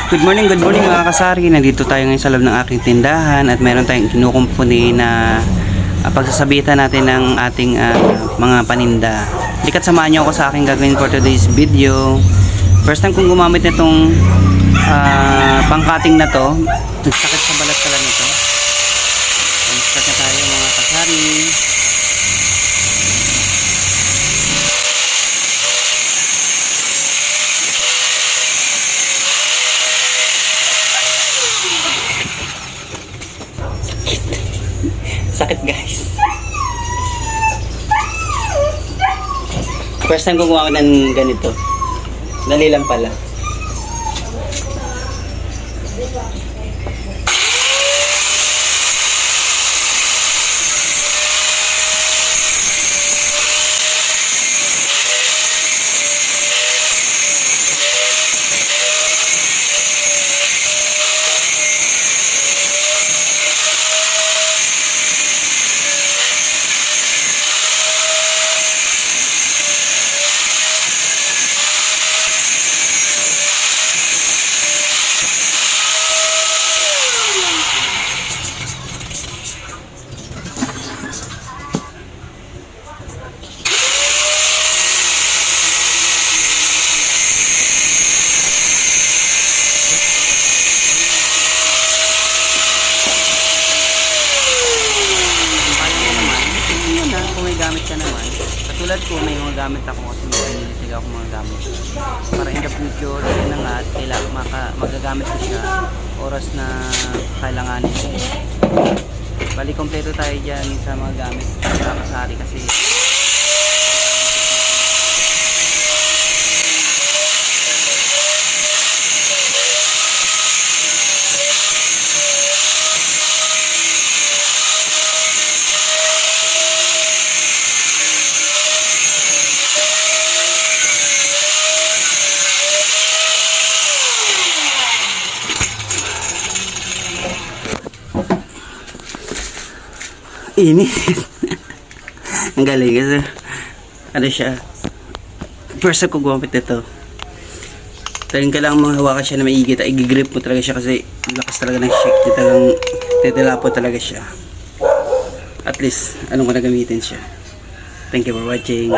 Good morning mga kasari. Nandito tayo ngayon sa loob ng aking tindahan at meron tayong kinukumpuni na pagsasabitan natin ng ating mga paninda. Likat samahan niyo ako sa aking gagawin for today's video. First time kong gumamit nitong pangkating na to. Nagsakit sa balat pala nito. Start na tayo mga kasari. Sakit guys. First time kong gumamit ng ganito. Dali lang pala. Kung may gamit ka naman, katulad ko may mga gamit ako kasi may pinili ako mga gamit para in the future na nga at kailangan magagamit ko siya oras na kailanganin ko. Bali kompleto tayo dyan sa mga gamit sa kasari kasi init. Ang galing kasi ano siya, first time ko gumamit ito. Talagang kailangan mong hawakan siya na maigit, i-grip mo talaga siya kasi lakas talaga ng shake, talagang titilapo talaga siya. At least anong ko na gamitin siya. Thank you for watching.